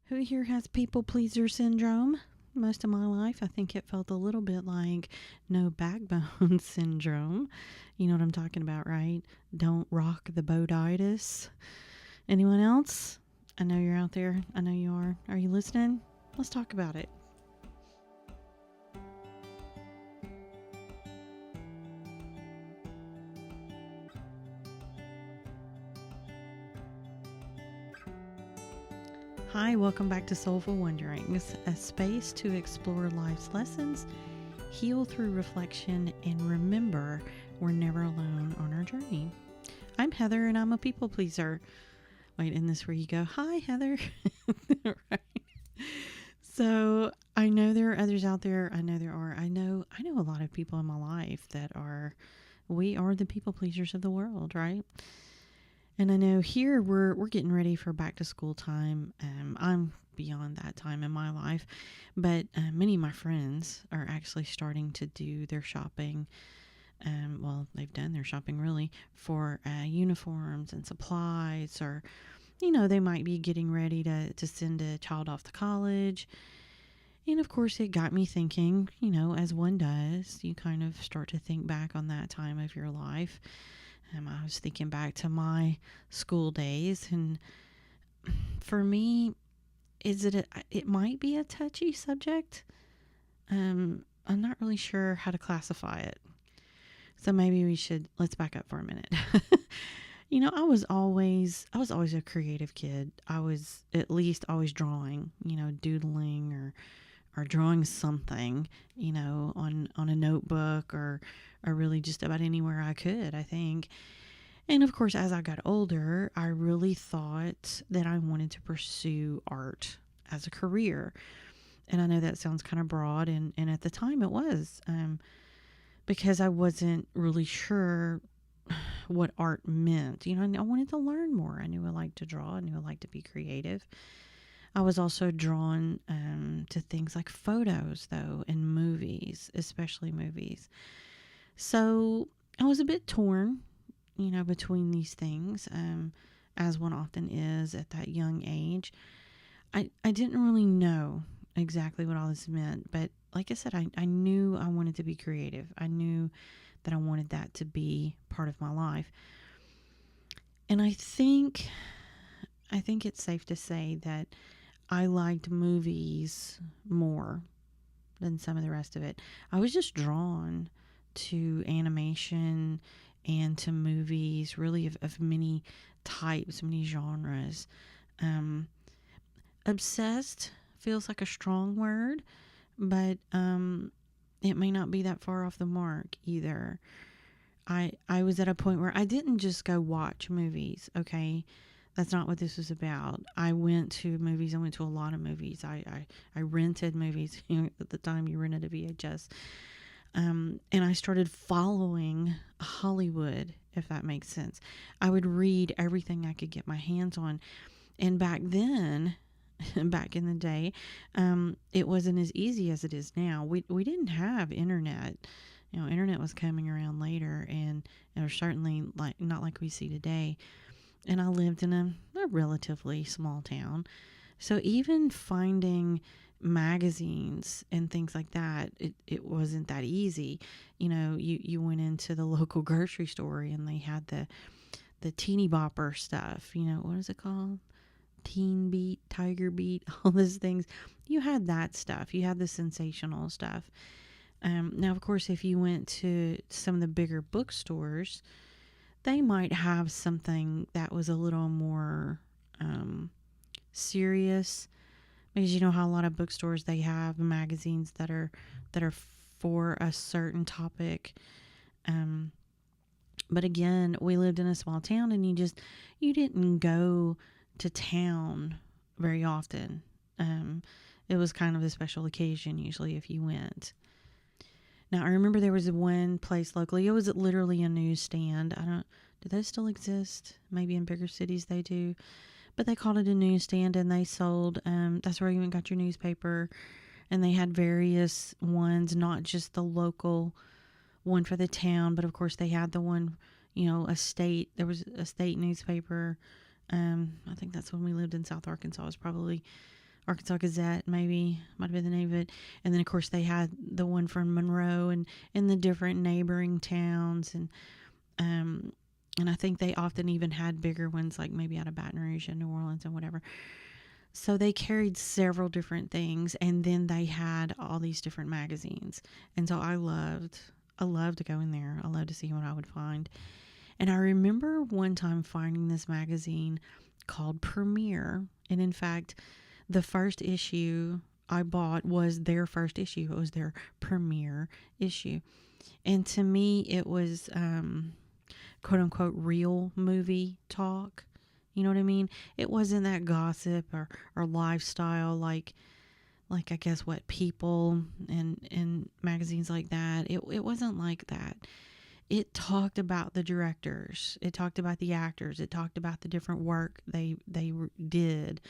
Who here has people pleaser syndrome? Most of my life, I think it felt a little bit like no backbone syndrome. You know what I'm talking about, right? Don't rock the boatitis. Anyone else? I know you're out there. I know you are. Are you listening? Let's talk about it. Hi, welcome back to Soulful Wonderings, a space to explore life's lessons, heal through reflection, and remember we're never alone on our journey. I'm Heather and I'm a people pleaser. Wait, isn't this where you go, hi, Heather? Right. So I know there are others out there. I know there are. I know a lot of people in my life that we are the people pleasers of the world, right? And I know here we're getting ready for back to school time. I'm beyond that time in my life, but many of my friends are actually starting to do their shopping. Well, they've done their shopping really for uniforms and supplies, or they might be getting ready to send a child off to college. And of course, it got me thinking. As one does, you kind of start to think back on that time of your life. I was thinking back to my school days, and for me, it might be a touchy subject. I'm not really sure how to classify it. So maybe let's back up for a minute. I was always a creative kid. I was at least always drawing, doodling or drawing something, on a notebook or really just about anywhere I could, I think. And of course, as I got older, I really thought that I wanted to pursue art as a career. And I know that sounds kind of broad, and at the time it was, because I wasn't really sure what art meant. I wanted to learn more. I knew I liked to draw. I knew I liked to be creative. I was also drawn to things like photos, though, and movies, especially movies. So I was a bit torn, between these things, as one often is at that young age. I didn't really know exactly what all this meant, but like I said, I knew I wanted to be creative. I knew that I wanted that to be part of my life. And I think it's safe to say that I liked movies more than some of the rest of it. I was just drawn to animation and to movies, really of many types, many genres. Obsessed feels like a strong word, but it may not be that far off the mark either. I was at a point where I didn't just go watch movies, okay? That's not what this was about. I went to movies. I went to a lot of movies. I rented movies. At the time, you rented a VHS. And I started following Hollywood, if that makes sense. I would read everything I could get my hands on. And back then, back in the day, it wasn't as easy as it is now. We didn't have internet. Internet was coming around later, and it was certainly not like we see today. And I lived in a relatively small town. So even finding magazines and things like that, it wasn't that easy. You went into the local grocery store and they had the teeny bopper stuff. What is it called? Teen Beat, Tiger Beat, all those things. You had that stuff. You had the sensational stuff. Now, of course, if you went to some of the bigger bookstores, they might have something that was a little more serious, because you know how a lot of bookstores, they have magazines that are for a certain topic. But again, we lived in a small town, and you didn't go to town very often. It was kind of a special occasion usually if you went. Now, I remember there was one place locally. It was literally a newsstand. Do those still exist? Maybe in bigger cities they do. But they called it a newsstand, and they sold, that's where you went and got your newspaper. And they had various ones, not just the local one for the town, but of course they had the one, there was a state newspaper. I think that's when we lived in South Arkansas. It was probably Arkansas Gazette, maybe might have been the name of it. And then of course they had the one from Monroe and the different neighboring towns, um and I think they often even had bigger ones, like maybe out of Baton Rouge and New Orleans and whatever. So they carried several different things, and then they had all these different magazines. And so I loved to go in there. I loved to see what I would find. And I remember one time finding this magazine called Premiere. And in fact, the first issue I bought was their first issue. It was their premiere issue. And to me, it was quote unquote real movie talk. You know what I mean? It wasn't that gossip or lifestyle like I guess what People and magazines like that. It wasn't like that. It talked about the directors. It talked about the actors. It talked about the different work they did.